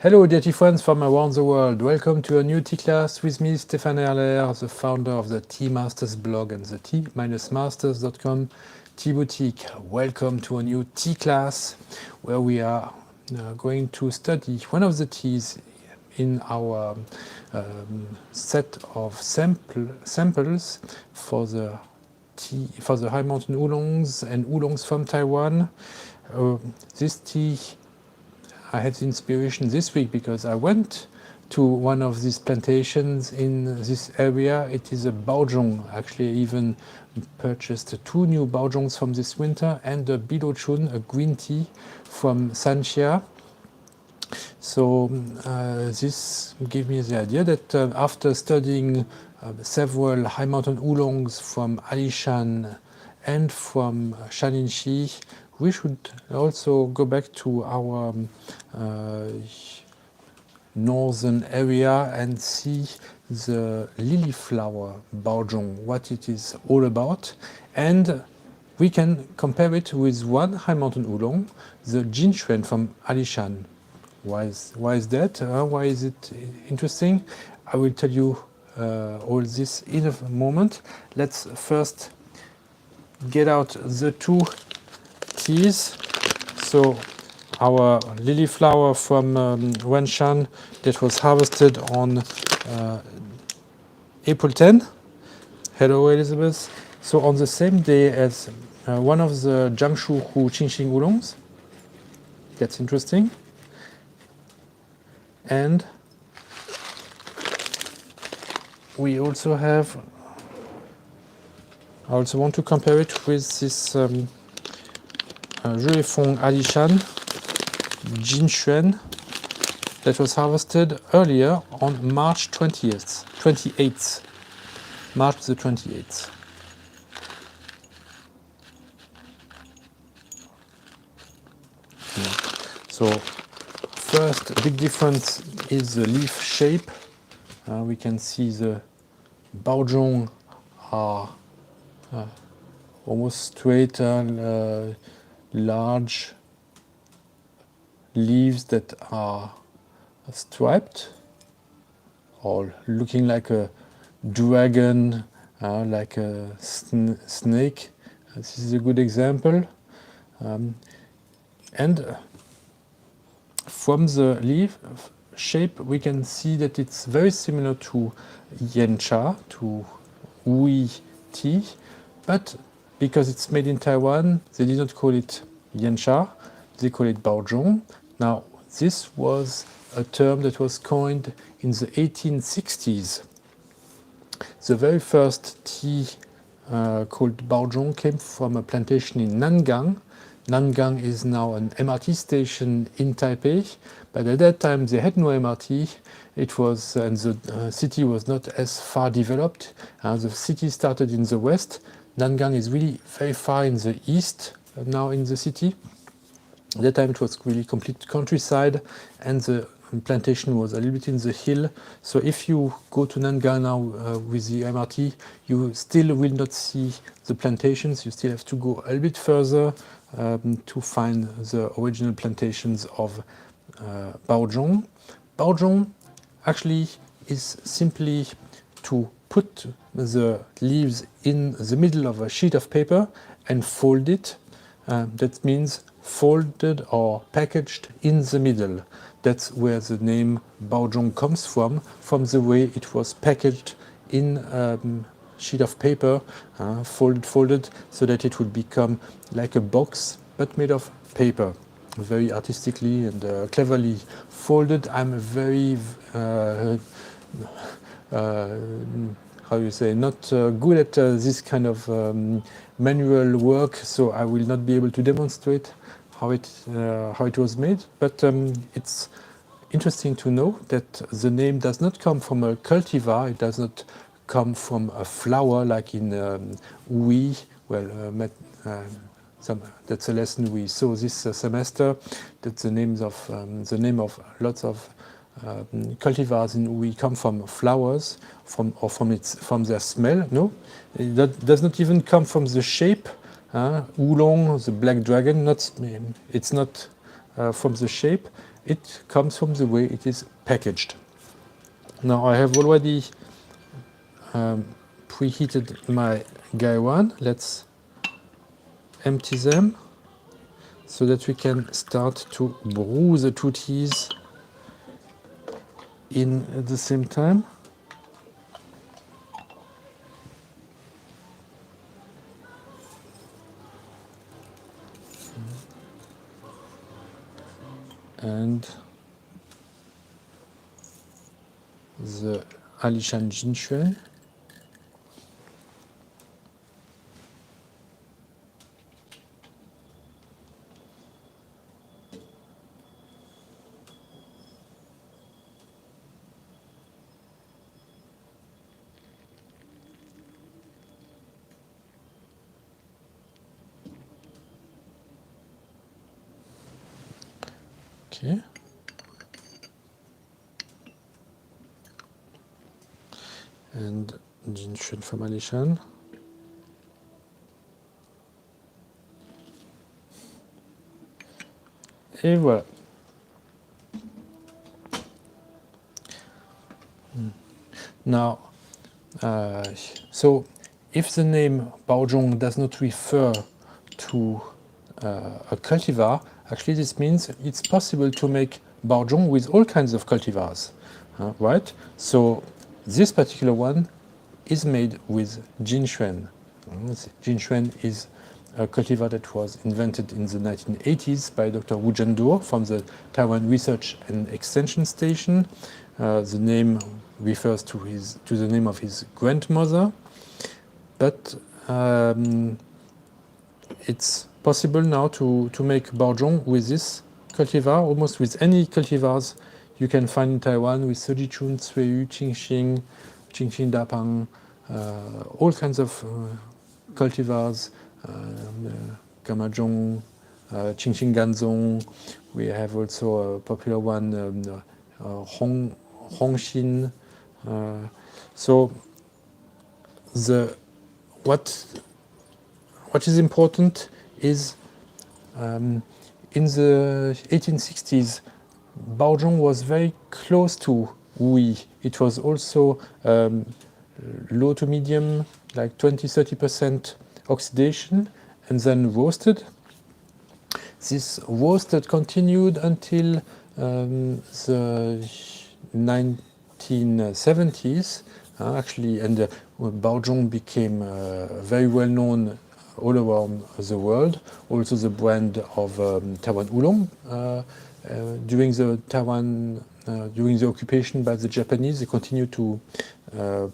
Hello, dear tea friends from around the world. Welcome to a new tea class with me, Stéphane Erler, the founder of the Tea Masters blog and the tea-masters.com tea boutique. Welcome to a new tea class where we are going to study one of the teas in our set of samples for the high mountain oolongs and oolongs from Taiwan. This tea, I had the inspiration this week because I went to one of these plantations in this area. It is a Baozhong. Actually, I even purchased 2 new Baozhongs from this winter and a Bilochun, a green tea from Sanxia. So this gave me the idea that after studying several high mountain oolongs from Alishan and from Shaninxi, we should also go back to our northern area and see the lily flower Baozhong, what it is all about. And we can compare it with one high mountain oolong, the Jinxuan from Alishan. Why is that? Why is it interesting? I will tell you all this in a moment. Let's first get out the 2 teas. So our lily flower from Wenshan that was harvested on April 10. Hello, Elizabeth. So on the same day as one of the Jiangsu Qingxing oolongs. That's interesting. And we also have, I also want to compare it with this Juefeng Alishan Jinxuan that was harvested earlier on March 28th. March the 28th. So first big difference is the leaf shape. We can see the Baozhong are almost straight, large leaves that are striped or looking like a dragon, like a snake. This is a good example. And from the leaf shape, we can see that it's very similar to Yancha, to Hui tea, but because it's made in Taiwan, they did not call it Yancha, they call it Baozhong. Now, this was a term that was coined in the 1860s. The very first tea called Baozhong came from a plantation in Nangang. Nangang is now an MRT station in Taipei, but at that time they had no MRT. It was, and the city was not as far developed. The city started in the west. Nangang is really very far in the east now in the city. At that time it was really complete countryside, and the plantation was a little bit in the hill. So if you go to Nangang now with the MRT, you still will not see the plantations. You still have to go a little bit further to find the original plantations of Baozhong. Baozhong actually is simply to put the leaves in the middle of a sheet of paper and fold it. That means folded or packaged in the middle. That's where the name Baozhong comes from the way it was packaged in a sheet of paper, folded so that it would become like a box, but made of paper. Very artistically and cleverly folded. I'm very, how you say, not good at this kind of manual work, so I will not be able to demonstrate how it was made. But it's interesting to know that the name does not come from a cultivar. It does not come from a flower like in Hui. Well, that's a lesson we saw this semester. That the name of lots of cultivars in Hui come from flowers, from their smell. No, that does not even come from the shape. Oolong, the black dragon, it's not from the shape. it comes from the way it is packaged. Now I have already preheated my Gaiwan. Let's empty them so that we can start to brew the two teas in at the same time. And the Alishan Jinxuan. Okay. And Jinxuan from Alishan. Et voilà. Now, so if the name Baozhong does not refer to a cultivar, actually this means it's possible to make Baozhong with all kinds of cultivars, right? So this particular one is made with Jinxuan. Jinxuan is a cultivar that was invented in the 1980s by Dr. Wu Zhenduo from the Taiwan Research and Extension Station. The name refers to the name of his grandmother, but it's possible now to make Baozhong with this cultivar, almost with any cultivars you can find in Taiwan, with Sojichun, Cuiyu, Qingxing, Qingxing Dapang, all kinds of cultivars, Gamazhong, Qingxing Ganzong. We have also a popular one, Hongxin. So what is important is in the 1860s, Baozhong was very close to Wui. It was also low to medium, like 20-30% oxidation, and then roasted. This roasted continued until the 1970s, actually, and Baozhong became very well known all around the world. Also, the brand of Taiwan Oolong during the occupation by the Japanese, they continued to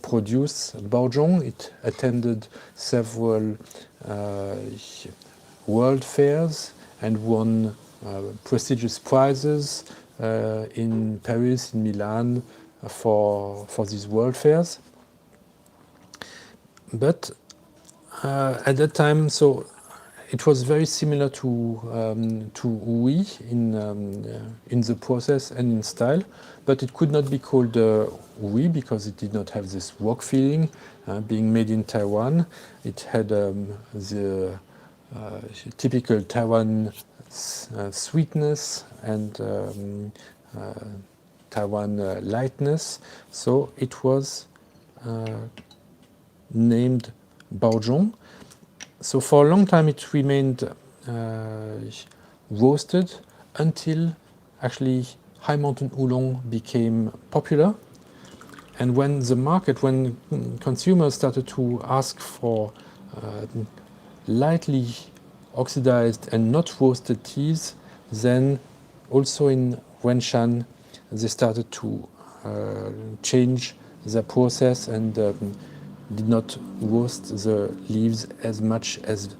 produce Baozhong. It attended several world fairs and won prestigious prizes in Paris, in Milan, for these world fairs. But at that time, so it was very similar to Wui in the process and in style, but it could not be called Wui because it did not have this rock feeling. Being made in Taiwan, it had the typical Taiwan sweetness and Taiwan lightness. So it was named Baozhong. So for a long time it remained roasted until actually High Mountain Oolong became popular. And when consumers started to ask for lightly oxidized and not roasted teas, then also in Wenshan they started to change the process and did not roast the leaves as much as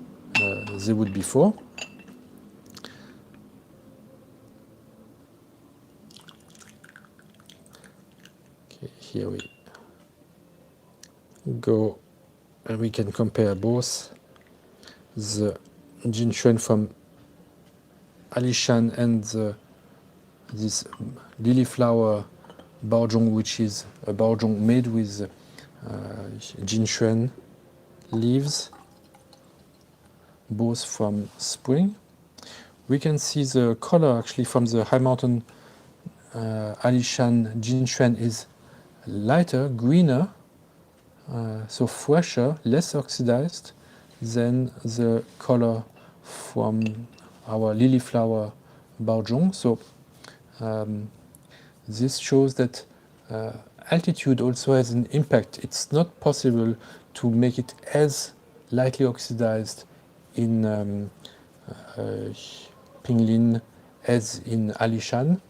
they would before. Okay, here we go, and we can compare both the Jinxuan from Alishan and this lily flower Baozhong, which is a Baozhong made with Jinxuan leaves, both from spring. We can see the color actually from the High Mountain Alishan Jinxuan is lighter, greener, so fresher, less oxidized than the color from our lily flower Baozhong. So this shows that altitude also has an impact. It's not possible to make it as lightly oxidized in Pinglin as in Alishan.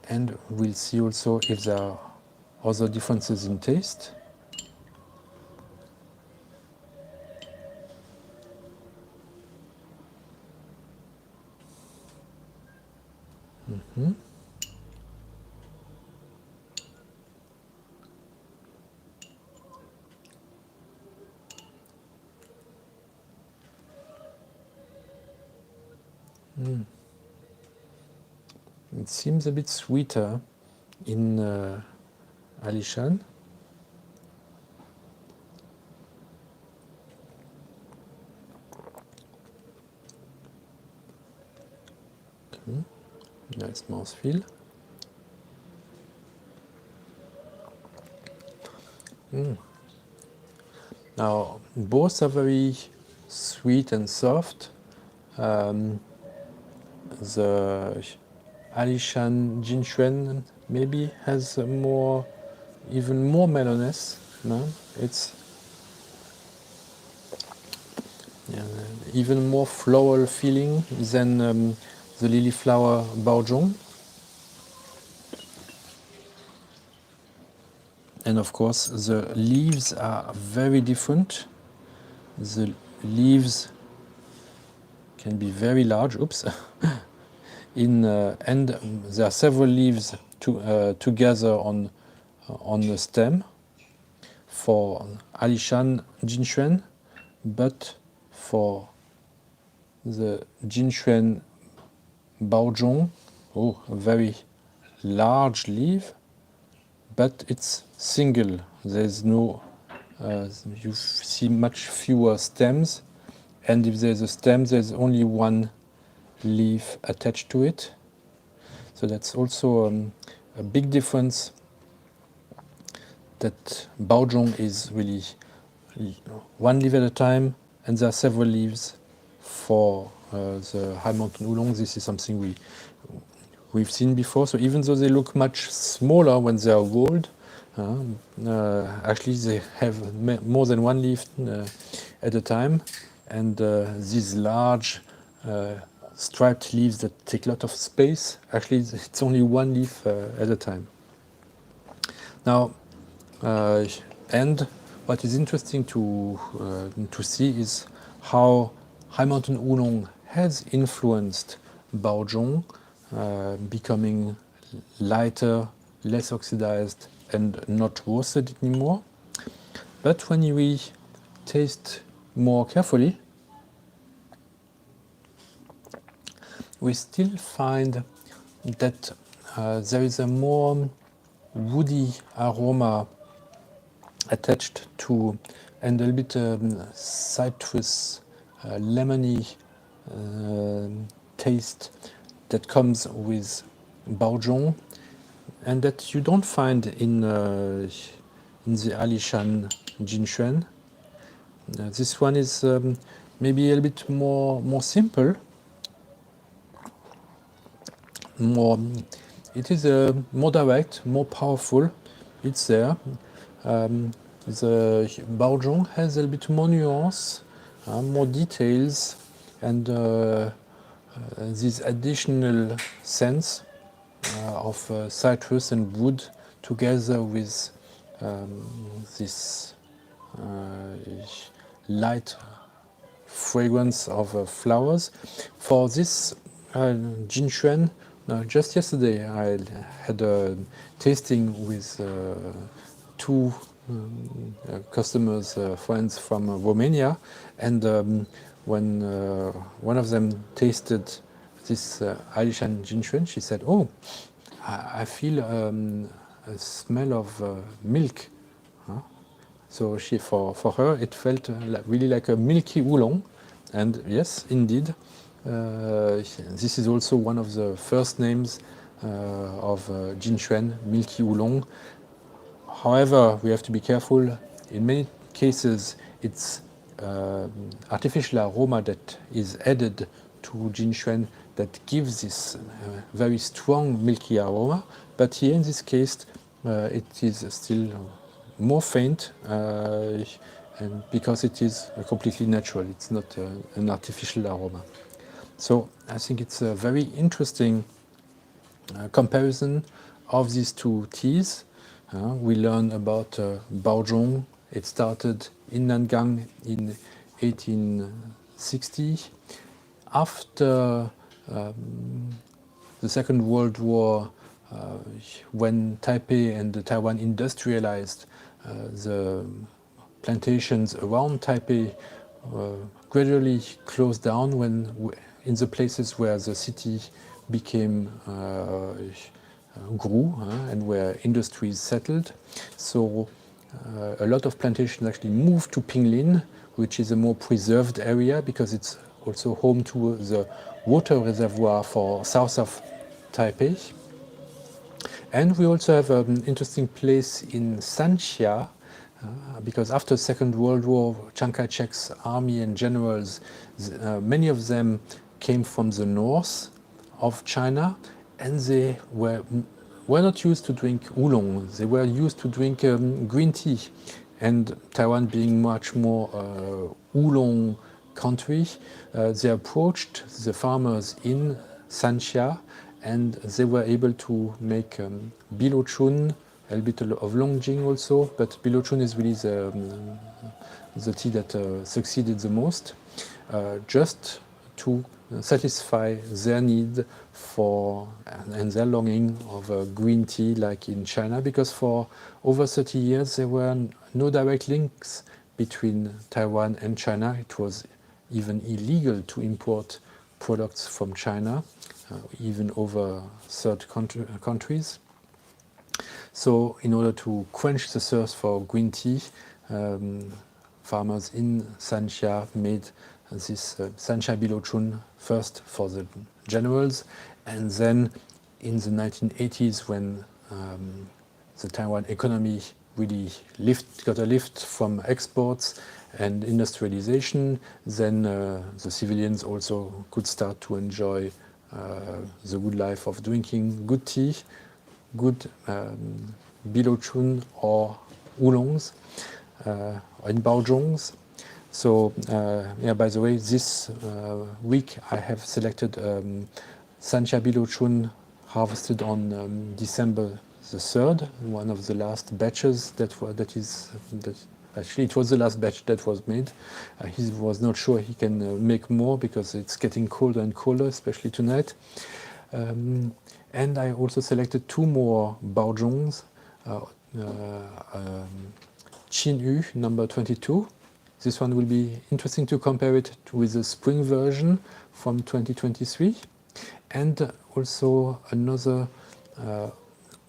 And we'll see also if there are other differences in taste. It seems a bit sweeter in Alishan. Okay. Nice mouthfeel. Now, both are very sweet and soft. The Alishan Jinxuan maybe has a even more mellowness. No, it's even more floral feeling than the lily flower Baozhong. And of course, the leaves are very different. The leaves can be very large. Oops. And there are several leaves together on the stem for Alishan Jinxuan, but for the Jinxuan Baozhong, a very large leaf, but it's single. There's no, you see much fewer stems, and if there's a stem, there's only one leaf attached to it. So that's also a big difference, that Baozhong is really one leaf at a time, and there are several leaves for the high mountain oolong. This is something we've seen before. So even though they look much smaller when they are rolled, actually they have more than one leaf at a time, and these large striped leaves that take a lot of space, actually it's only one leaf at a time. Now, and what is interesting to see is how high mountain oolong has influenced Baozhong, becoming lighter, less oxidized, and not roasted anymore. But when we taste more carefully, we still find that there is a more woody aroma attached to, and a little bit citrus, lemony taste that comes with Baozhong, and that you don't find in the Alishan Jinxuan. This one is maybe a little bit more simple. It is more direct, more powerful. It's there. The Baozhong has a little bit more nuance, more details, and this additional sense of citrus and wood together with this light fragrance of flowers. For this Jinxuan, just yesterday I had a tasting with two customers, friends from Romania, and when one of them tasted this Alishan Jinxuan, she said, "Oh, I feel a smell of milk." So for her it felt really like a milky oolong, and yes, indeed, This is also one of the first names of Jinxuan, milky oolong. However, we have to be careful. In many cases, it's artificial aroma that is added to Jinxuan that gives this very strong milky aroma. But here in this case, it is still more faint, and because it is completely natural. It's not an artificial aroma. So I think it's a very interesting comparison of these two teas. We learn about Baozhong. It started in Nangang in 1860. After the Second World War, when Taipei and Taiwan industrialized, the plantations around Taipei gradually closed down when in the places where the city became grew and where industries settled. So a lot of plantations actually moved to Pinglin, which is a more preserved area because it's also home to the water reservoir for south of Taipei. And we also have an interesting place in Sanxia, because after the Second World War, Chiang Kai-shek's army and generals, many of them came from the north of China, and they were not used to drink oolong. They were used to drink green tea. And Taiwan being much more oolong country, they approached the farmers in Sanxia, and they were able to make bilochun, a bit of longjing also, but bilochun is really the tea that succeeded the most, just to satisfy their need for and their longing of green tea like in China, because for over 30 years there were no direct links between Taiwan and China. It was even illegal to import products from China, even over third countries. So in order to quench the thirst for green tea, farmers in Sanxia made this Sanxia Bilochun first for the generals, and then in the 1980s, when the Taiwan economy really got a lift from exports and industrialization, then the civilians also could start to enjoy the good life of drinking good tea, good bilochun or oolongs, in Baozhongs. So, yeah, by the way, this week I have selected Sanxia Bilochun harvested on December the 3rd, one of the last batches that actually it was the last batch that was made. He was not sure he can make more because it's getting colder and colder, especially tonight. And I also selected two more Baozhongs, Qinyu number 22. This one will be interesting to compare it with the spring version from 2023, and also another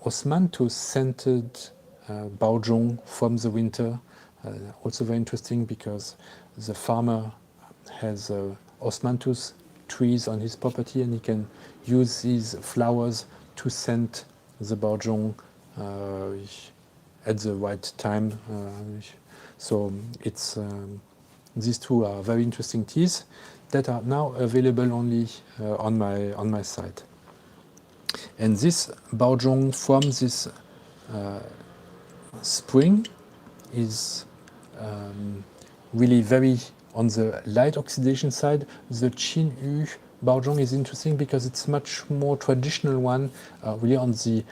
Osmanthus scented Baozhong from the winter. Also very interesting because the farmer has Osmanthus trees on his property, and he can use these flowers to scent the Baozhong at the right time. So it's these two are very interesting teas that are now available only on my site. And this Baozhong from this spring is really very on the light oxidation side. The Qinyu Baozhong is interesting because it's much more traditional one, really on the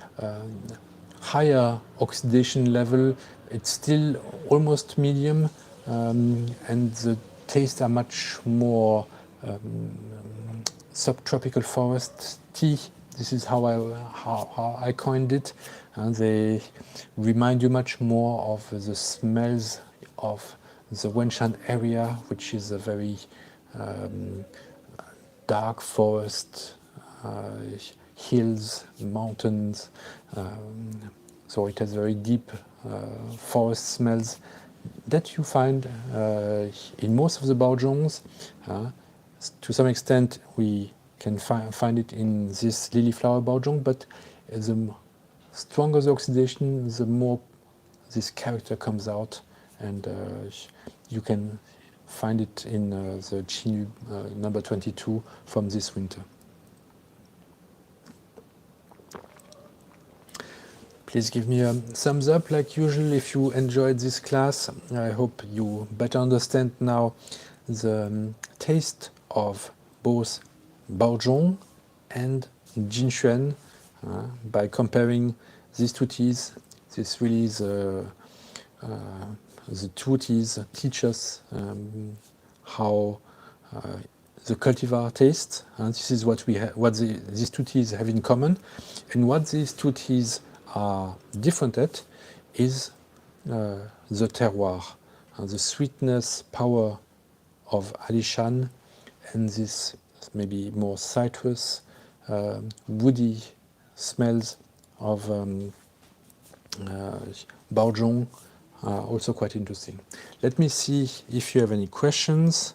higher oxidation level. It's still almost medium, and the tastes are much more subtropical forest tea. This is how I coined it. They remind you much more of the smells of the Wenshan area, which is a very dark forest, hills, mountains. So it has very deep forest smells that you find in most of the Baozhongs. to some extent we can find it in this lily flower Baozhong, but the stronger the oxidation, the more this character comes out, and you can find it in the Qinu number 22 from this winter. Please give me a thumbs up like usual if you enjoyed this class. I hope you better understand now the taste of both Baozhong and Jinxuan by comparing these two teas. This really is the two teas teach us how the cultivar tastes. This is what these two teas have in common, and what these two teas are different at is the terroir, the sweetness power of Alishan, and this maybe more citrus, woody smells of Baozhong are also quite interesting. Let me see if you have any questions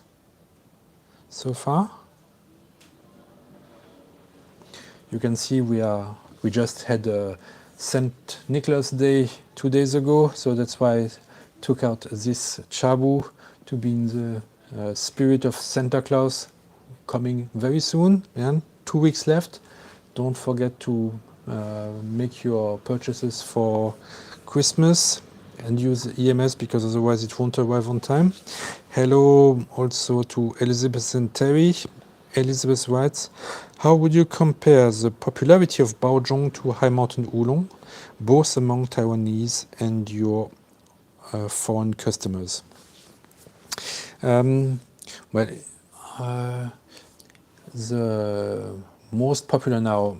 so far. You can see we just had St. Nicholas Day 2 days ago, so that's why I took out this chabu to be in the spirit of Santa Claus coming very soon. 2 weeks left. Don't forget to make your purchases for Christmas and use EMS because otherwise it won't arrive on time. Hello also to Elizabeth and Terry. Elizabeth writes, how would you compare the popularity of Baozhong to High Mountain Oolong, both among Taiwanese and your foreign customers? The most popular now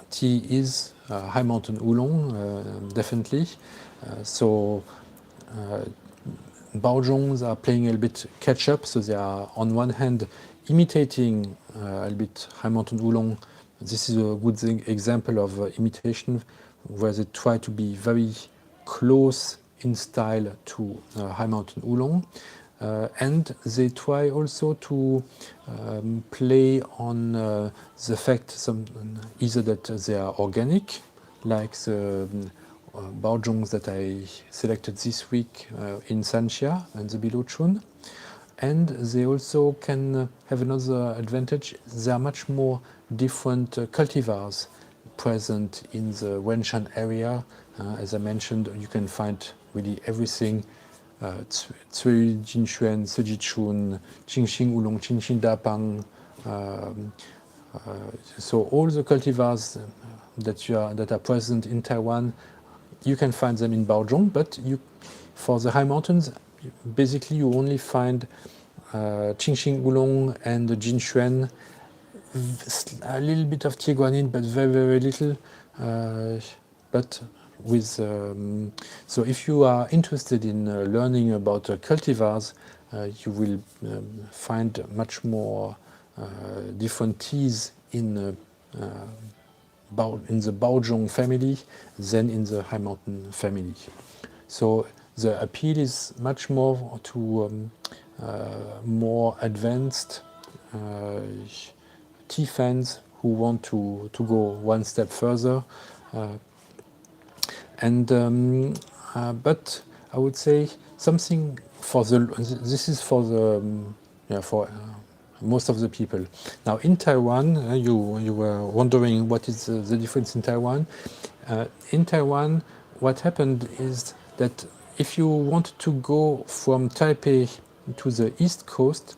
tea is High Mountain Oolong, definitely. Baozhongs are playing a little bit catch up, so they are on one hand imitating a little bit High Mountain Oolong. This is a good example of imitation where they try to be very close in style to High Mountain Oolong. And they try also to play on the fact either that they are organic, like the Baozhongs that I selected this week in Sanxia and the Bilochun. And they also can have another advantage. There are much more different cultivars present in the Wenshan area. As I mentioned, you can find really everything. Cui Jinxuan, Sijichun, Qingxing Oolong, Qingxing Dapang. So all the cultivars that are present in Taiwan, you can find them in Baozhong, but for the high mountains, basically you only find Qingxing Oolong and the Jinxuan, a little bit of Tieguanin, but very, very little. So if you are interested in learning about cultivars, you will find much more different teas in the Baozhong family than in the High Mountain family. So the appeal is much more to more advanced tea fans who want to go one step further. But I would say something this is for most of the people. Now in Taiwan, you were wondering what is the difference in Taiwan. In Taiwan, what happened is that if you want to go from Taipei to the east coast,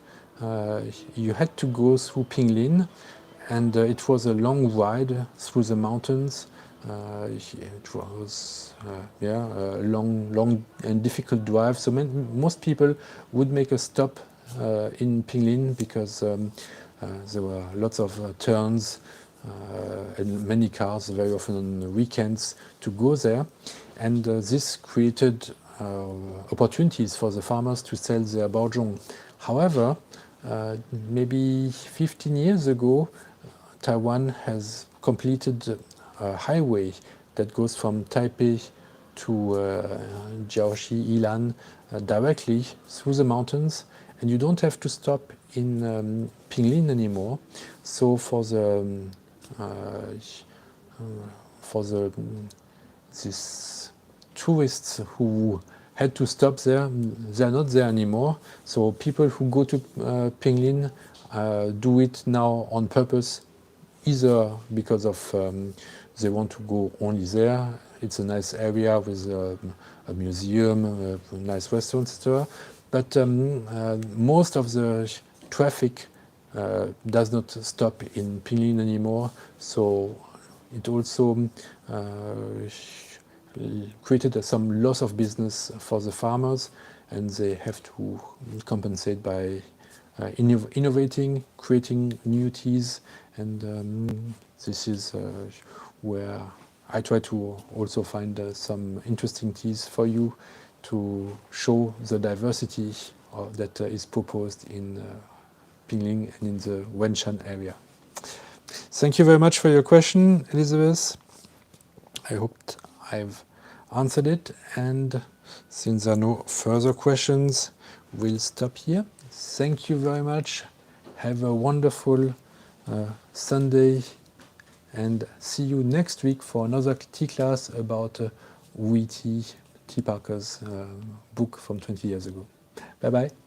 you had to go through Pinglin, and it was a long ride through the mountains. It was a long and difficult drive. So most people would make a stop in Pinglin because there were lots of turns and many cars, very often on weekends, to go there. And this created opportunities for the farmers to sell their Baozhong. However, maybe 15 years ago, Taiwan has completed a highway that goes from Taipei to Jiaoxi, Yilan directly through the mountains, and you don't have to stop in Pinglin anymore. So for the these tourists who had to stop there, they're not there anymore. So people who go to Pinglin do it now on purpose, either because of they want to go only there. It's a nice area with a museum, a nice restaurant, etc. But most of the traffic does not stop in Pinglin anymore. So it also created some loss of business for the farmers, and they have to compensate by innovating, creating new teas, and this is where I try to also find some interesting teas for you to show the diversity that is proposed in Pinglin and in the Wenshan area. Thank you very much for your question, Elizabeth. I hope I've answered it, and since there are no further questions, we'll stop here. Thank you very much. Have a wonderful Sunday, and see you next week for another tea class about Wu Tea Parker's book from 20 years ago. Bye bye.